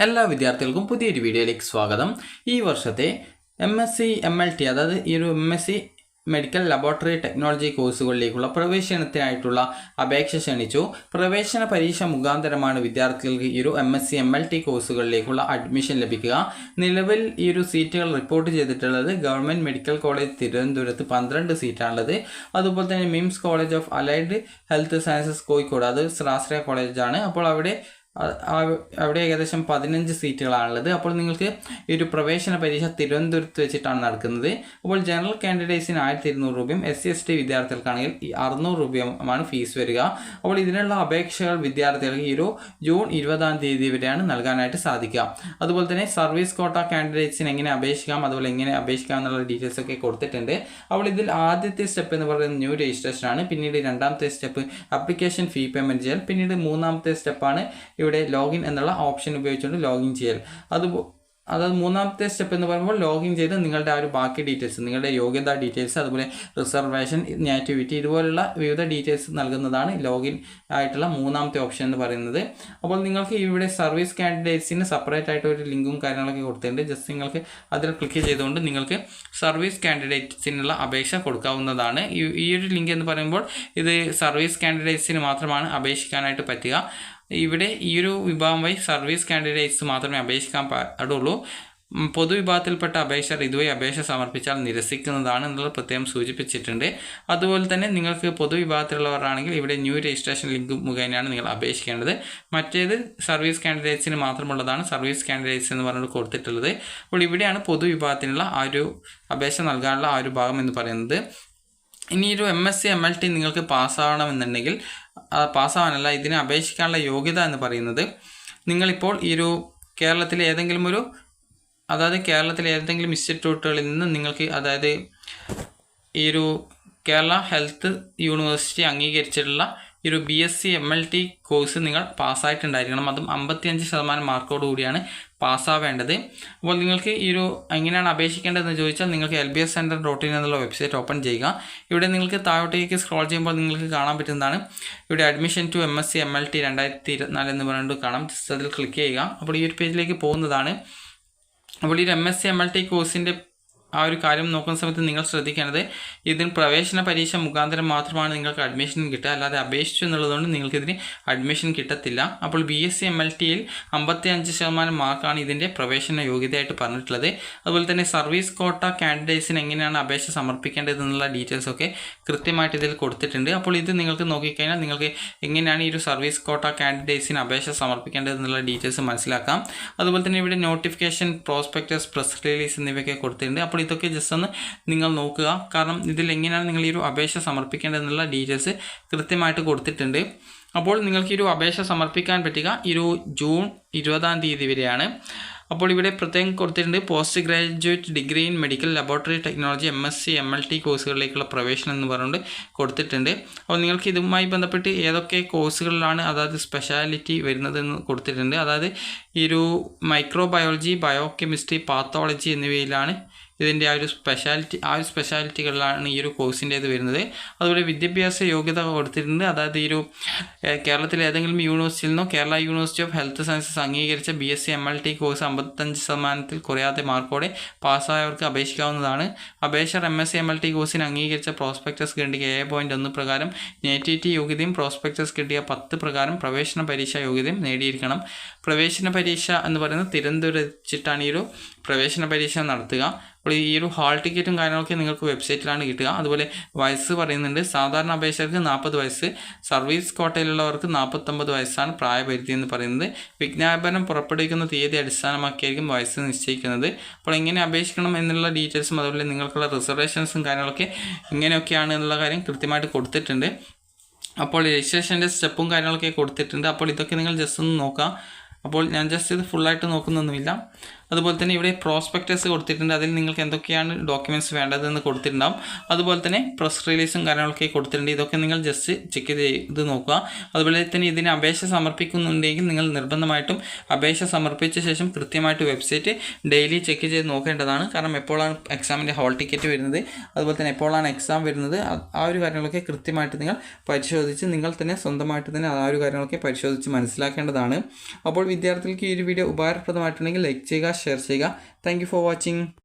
എല്ലാ വിദ്യാർത്ഥികൾക്കും പുതിയൊരു വീഡിയോയിലേക്ക് സ്വാഗതം. ഈ വർഷത്തെ MSc MLT അതായത് ഈ ഒരു MSc മെഡിക്കൽ ലബോറട്ടറി ടെക്നോളജി കോഴ്സുകളിലേക്കുള്ള പ്രവേശനത്തിനായിട്ടുള്ള അപേക്ഷ ക്ഷണിച്ചു. പ്രവേശന പരീക്ഷ മുഖാന്തരമാണ് വിദ്യാർത്ഥികൾക്ക് ഈ ഒരു MSc MLT കോഴ്സുകളിലേക്കുള്ള അഡ്മിഷൻ ലഭിക്കുക. നിലവിൽ ഈ ഒരു സീറ്റുകൾ റിപ്പോർട്ട് ചെയ്തിട്ടുള്ളത് ഗവൺമെൻറ് മെഡിക്കൽ കോളേജ് തിരുവനന്തപുരത്ത് 12 സീറ്റാണുള്ളത്. അതുപോലെ തന്നെ MIMS college of allied health sciences Kozhikode, അത് സ്രാശ്രയ കോളേജാണ്. അപ്പോൾ അവിടെ ഏകദേശം 15 സീറ്റുകളാണുള്ളത്. അപ്പോൾ നിങ്ങൾക്ക് ഈ ഒരു പ്രവേശന പരീക്ഷ തിരുവനന്തപുരത്ത് വെച്ചിട്ടാണ് നടക്കുന്നത്. അപ്പോൾ ജനറൽ കാൻഡിഡേറ്റ്സിന് 1200 രൂപയും SC/ST വിദ്യാർത്ഥികൾക്കാണെങ്കിൽ 600 രൂപയുമാണ് ഫീസ് വരിക. അപ്പോൾ ഇതിനുള്ള അപേക്ഷകൾ വിദ്യാർത്ഥികൾക്ക് ഈ ഒരു ജൂൺ 20-ാം തീയതി വരെയാണ് നൽകാനായിട്ട് സാധിക്കുക. അതുപോലെ തന്നെ സർവീസ് കോട്ട കാൻഡിഡേറ്റ്സിന് എങ്ങനെ അപേക്ഷിക്കാം, അതുപോലെ എങ്ങനെ അപേക്ഷിക്കാം എന്നുള്ള ഡീറ്റെയിൽസ് ഒക്കെ കൊടുത്തിട്ടുണ്ട്. അപ്പോൾ ഇതിൽ ആദ്യത്തെ സ്റ്റെപ്പ് എന്ന് പറയുന്നത് ന്യൂ രജിസ്ട്രേഷൻ ആണ്. പിന്നീട് രണ്ടാമത്തെ സ്റ്റെപ്പ് ആപ്ലിക്കേഷൻ ഫീ പേയ്മെൻറ്റ് ചെയ്യൽ. പിന്നീട് മൂന്നാമത്തെ സ്റ്റെപ്പാണ് ഇവിടെ ലോഗിൻ എന്നുള്ള ഓപ്ഷൻ ഉപയോഗിച്ചുകൊണ്ട് ലോഗിൻ ചെയ്യൽ. അതായത് മൂന്നാമത്തെ സ്റ്റെപ്പ് എന്ന് പറയുമ്പോൾ ലോഗിൻ ചെയ്ത് നിങ്ങളുടെ ആ ഒരു ബാക്കി ഡീറ്റെയിൽസ്, നിങ്ങളുടെ യോഗ്യതാ ഡീറ്റെയിൽസ്, അതുപോലെ റിസർവേഷൻ, നാറ്റിവിറ്റി, ഇതുപോലുള്ള വിവിധ ഡീറ്റെയിൽസ് നൽകുന്നതാണ് ലോഗിൻ ആയിട്ടുള്ള മൂന്നാമത്തെ ഓപ്ഷൻ എന്ന് പറയുന്നത്. അപ്പോൾ നിങ്ങൾക്ക് ഇവിടെ സർവീസ് കാൻഡിഡേറ്റ്സിന് സെപ്പറേറ്റ് ആയിട്ട് ഒരു ലിങ്കും കാര്യങ്ങളൊക്കെ കൊടുത്തിട്ടുണ്ട്. ജസ്റ്റ് നിങ്ങൾക്ക് അതിൽ ക്ലിക്ക് ചെയ്തുകൊണ്ട് നിങ്ങൾക്ക് സർവീസ് കാൻഡിഡേറ്റ്സിനുള്ള അപേക്ഷ കൊടുക്കാവുന്നതാണ്. ഈ ഒരു ലിങ്ക് എന്ന് പറയുമ്പോൾ ഇത് സർവീസ് കാൻഡിഡേറ്റ്സിന് മാത്രമാണ് അപേക്ഷിക്കാനായിട്ട് പറ്റുക. ഇവിടെ ഈ ഒരു വിഭാഗം വഴി സർവീസ് കാൻഡിഡേറ്റ്സ് മാത്രമേ അപേക്ഷിക്കാൻ പാടുള്ളൂ. പൊതുവിഭാഗത്തിൽപ്പെട്ട അപേക്ഷകർ ഇതുവഴി അപേക്ഷ സമർപ്പിച്ചാൽ നിരസിക്കുന്നതാണ് എന്നുള്ളത് പ്രത്യേകം സൂചിപ്പിച്ചിട്ടുണ്ട്. അതുപോലെ തന്നെ നിങ്ങൾക്ക് പൊതുവിഭാഗത്തിലുള്ളവരാണെങ്കിൽ ഇവിടെ ന്യൂ രജിസ്ട്രേഷൻ ലിങ്ക് മുഖേനയാണ് നിങ്ങൾ അപേക്ഷിക്കേണ്ടത്. മറ്റേത് സർവീസ് കാൻഡിഡേറ്റ്സിന് മാത്രമുള്ളതാണ്, സർവീസ് കാൻഡിഡേറ്റ്സ് എന്ന് പറഞ്ഞിട്ട് കൊടുത്തിട്ടുള്ളത്. അപ്പോൾ ഇവിടെയാണ് പൊതുവിഭാഗത്തിനുള്ള ആ ഒരു അപേക്ഷ നൽകാനുള്ള ആ ഒരു ഭാഗം എന്ന് പറയുന്നത്. ഇനി ഒരു MSc MLT നിങ്ങൾക്ക് പാസ്സാവണമെന്നുണ്ടെങ്കിൽ, പാസ്സാവാനല്ല, ഇതിനെ അപേക്ഷിക്കാനുള്ള യോഗ്യത എന്ന് പറയുന്നത് നിങ്ങളിപ്പോൾ ഈ ഒരു കേരളത്തിലെ ഏതെങ്കിലും ഇൻസ്റ്റിറ്റ്യൂട്ടുകളിൽ നിന്ന് നിങ്ങൾക്ക്, അതായത് ഈ ഒരു കേരള ഹെൽത്ത് യൂണിവേഴ്സിറ്റി അംഗീകരിച്ചിട്ടുള്ള ഈ ഒരു BSc MLT കോഴ്സ് നിങ്ങൾ പാസ്സായിട്ടുണ്ടായിരിക്കണം. അതും 55% മാർക്കോട് കൂടിയാണ് പാസ്സാവേണ്ടത്. അപ്പോൾ നിങ്ങൾക്ക് ഈ ഒരു എങ്ങനെയാണ് അപേക്ഷിക്കേണ്ടതെന്ന് ചോദിച്ചാൽ നിങ്ങൾക്ക് lbscenter.in എന്നുള്ള വെബ്സൈറ്റ് ഓപ്പൺ ചെയ്യുക. ഇവിടെ നിങ്ങൾക്ക് താഴോട്ടേക്ക് സ്ക്രോൾ ചെയ്യുമ്പോൾ നിങ്ങൾക്ക് കാണാൻ പറ്റുന്നതാണ് ഇവിടെ അഡ്മിഷൻ ടു MSc MLT 2024 എന്ന് പറഞ്ഞിട്ട് കാണാം. ജസ്റ്റ് അതിൽ ക്ലിക്ക് ചെയ്യുക. അപ്പോൾ ഈ ഒരു പേജിലേക്ക് പോകുന്നതാണ്. അപ്പോൾ ഈ MSc MLT കോഴ്സിൻ്റെ ആ ഒരു കാര്യം നോക്കുന്ന സമയത്ത് നിങ്ങൾ ശ്രദ്ധിക്കേണ്ടത്, ഇതിന് പ്രവേശന പരീക്ഷ മുഖാന്തരം മാത്രമാണ് നിങ്ങൾക്ക് അഡ്മിഷൻ കിട്ടുക. അല്ലാതെ അപേക്ഷിച്ചു എന്നുള്ളതുകൊണ്ട് നിങ്ങൾക്കിതിന് അഡ്മിഷൻ കിട്ടത്തില്ല. അപ്പോൾ BSc MLTയിൽ 55% മാർക്കാണ് ഇതിൻ്റെ പ്രവേശന യോഗ്യതയായിട്ട് പറഞ്ഞിട്ടുള്ളത്. അതുപോലെ തന്നെ സർവീസ് കോട്ട കാൻഡിഡേറ്റ്സിന് എങ്ങനെയാണ് അപേക്ഷ സമർപ്പിക്കേണ്ടത് എന്നുള്ള ഡീറ്റെയിൽസ് ഒക്കെ കൃത്യമായിട്ട് ഇതിൽ കൊടുത്തിട്ടുണ്ട്. അപ്പോൾ ഇത് നിങ്ങൾക്ക് നോക്കിക്കഴിഞ്ഞാൽ നിങ്ങൾക്ക് എങ്ങനെയാണ് ഈ ഒരു സർവീസ് കോട്ട കാൻഡിഡേറ്റ്സിന് അപേക്ഷ സമർപ്പിക്കേണ്ടത് എന്നുള്ള ഡീറ്റെയിൽസ് മനസ്സിലാക്കാം. അതുപോലെ തന്നെ ഇവിടെ നോട്ടിഫിക്കേഷൻ, പ്രോസ്പെക്ടസ്, പ്രസ് റിലീസ് എന്നിവയൊക്കെ കൊടുത്തിട്ടുണ്ട്. അപ്പോൾ ഇതൊക്കെ ജസ്റ്റ് ഒന്ന് നിങ്ങൾ നോക്കുക. കാരണം ഇതിൽ എങ്ങനെയാണ് നിങ്ങൾ ഈ ഒരു അപേക്ഷ സമർപ്പിക്കേണ്ടതെന്നുള്ള ഡീറ്റെയിൽസ് കൃത്യമായിട്ട് കൊടുത്തിട്ടുണ്ട്. അപ്പോൾ നിങ്ങൾക്ക് ഈ ഒരു അപേക്ഷ സമർപ്പിക്കാൻ പറ്റുക ഈ ഒരു ജൂൺ 20-ാം തീയതി വരെയാണ്. അപ്പോൾ ഇവിടെ പ്രത്യേകം കൊടുത്തിട്ടുണ്ട് post graduate degree in medical laboratory technology MSc MLT കോഴ്സുകളിലേക്കുള്ള പ്രവേശനം എന്ന് പറഞ്ഞുകൊണ്ട് കൊടുത്തിട്ടുണ്ട്. അപ്പോൾ നിങ്ങൾക്ക് ഇതുമായി ബന്ധപ്പെട്ട് ഏതൊക്കെ കോഴ്സുകളിലാണ് അതായത് സ്പെഷ്യാലിറ്റി വരുന്നതെന്ന് കൊടുത്തിട്ടുണ്ട്. അതായത് ഈ ഒരു മൈക്രോബയോളജി, ബയോകെമിസ്ട്രി, പാത്തോളജി എന്നിവയിലാണ് ഇതിൻ്റെ ആ ഒരു സ്പെഷ്യാലിറ്റികളിലാണ് ഈ ഒരു കോഴ്സിൻ്റേത് വരുന്നത്. അതുപോലെ വിദ്യാഭ്യാസ യോഗ്യത കൊടുത്തിട്ടുണ്ട്. അതായത് ഈ ഒരു കേരളത്തിലെ ഏതെങ്കിലും യൂണിവേഴ്സിറ്റിയിൽ നിന്നോ Kerala university of health sciences അംഗീകരിച്ച BSc MLT കോഴ്സ് 55% കുറയാതെ മാർക്കോടെ പാസ്സായവർക്ക് അപേക്ഷിക്കാവുന്നതാണ്. അപേക്ഷകർ MSc MLT കോഴ്സിന് അംഗീകരിച്ച പ്രോസ്പെക്ടസ് ഖണ്ഡിക 7.1 പ്രകാരം നേറ്റിവിറ്റി യോഗ്യതയും പ്രോസ്പെക്ടസ് ഖണ്ഡിക 10 പ്രകാരം പ്രവേശന പരീക്ഷാ യോഗ്യതയും നേടിയിരിക്കണം. പ്രവേശന പരീക്ഷ എന്ന് പറയുന്നത് തിരുവനന്തപുരം വെച്ചിട്ടാണ് ഈ ഒരു പ്രവേശന പരീക്ഷ നടത്തുക. അപ്പോൾ ഈ ഒരു ഹാൾ ടിക്കറ്റും കാര്യങ്ങളൊക്കെ നിങ്ങൾക്ക് വെബ്സൈറ്റിലാണ് കിട്ടുക. അതുപോലെ വയസ്സ് പറയുന്നുണ്ട്. സാധാരണ അപേക്ഷകർക്ക് 40 വയസ്സ്, സർവീസ് കോട്ടയിലുള്ളവർക്ക് 49 വയസ്സാണ് പ്രായപരിധി എന്ന് പറയുന്നത്. വിജ്ഞാപനം പുറപ്പെടുവിക്കുന്ന തീയതി അടിസ്ഥാനമാക്കിയായിരിക്കും വയസ്സ് നിശ്ചയിക്കുന്നത്. അപ്പോൾ എങ്ങനെ അപേക്ഷിക്കണം എന്നുള്ള ഡീറ്റെയിൽസും അതുപോലെ നിങ്ങൾക്കുള്ള റിസർവേഷൻസും കാര്യങ്ങളൊക്കെ എങ്ങനെയൊക്കെയാണ് എന്നുള്ള കാര്യം കൃത്യമായിട്ട് കൊടുത്തിട്ടുണ്ട്. അപ്പോൾ രജിസ്ട്രേഷൻ്റെ സ്റ്റെപ്പും കാര്യങ്ങളൊക്കെ കൊടുത്തിട്ടുണ്ട്. അപ്പോൾ ഇതൊക്കെ നിങ്ങൾ ജസ്റ്റ് ഒന്ന് നോക്കാം. അപ്പോൾ ഞാൻ ജസ്റ്റ് ഇത് ഫുള്ളായിട്ട് നോക്കുന്നൊന്നുമില്ല. അതുപോലെ തന്നെ ഇവിടെ പ്രോസ്പെക്ടസ് കൊടുത്തിട്ടുണ്ട്. അതിൽ നിങ്ങൾക്ക് എന്തൊക്കെയാണ് ഡോക്യുമെൻറ്റ്സ് വേണ്ടതെന്ന് കൊടുത്തിട്ടുണ്ടാവും. അതുപോലെ തന്നെ പ്രസ് റിലീസും കാര്യങ്ങളൊക്കെ കൊടുത്തിട്ടുണ്ട്. ഇതൊക്കെ നിങ്ങൾ ജസ്റ്റ് ചെക്ക് ചെയ്ത് നോക്കുക. അതുപോലെ തന്നെ ഇതിന് അപേക്ഷ സമർപ്പിക്കുന്നുണ്ടെങ്കിൽ നിങ്ങൾ നിർബന്ധമായിട്ടും അപേക്ഷ സമർപ്പിച്ച ശേഷം കൃത്യമായിട്ട് വെബ്സൈറ്റ് ഡെയിലി ചെക്ക് ചെയ്ത് നോക്കേണ്ടതാണ്. കാരണം എപ്പോഴാണ് എക്സാമിൻ്റെ ഹോൾ ടിക്കറ്റ് വരുന്നത്, അതുപോലെ തന്നെ എപ്പോഴാണ് എക്സാം വരുന്നത്, ആ ഒരു കാര്യങ്ങളൊക്കെ കൃത്യമായിട്ട് നിങ്ങൾ പരിശോധിച്ച് നിങ്ങൾ തന്നെ സ്വന്തമായിട്ട് തന്നെ ആ ഒരു കാര്യങ്ങളൊക്കെ പരിശോധിച്ച് മനസ്സിലാക്കേണ്ടതാണ്. അപ്പോൾ വിദ്യാർത്ഥികൾക്ക് ഈ ഒരു വീഡിയോ ഉപകാരപ്രദമായിട്ടുണ്ടെങ്കിൽ ലൈക്ക് ചെയ്യുക, ഷെയർ ചെയ്യുക. Thank you for watching.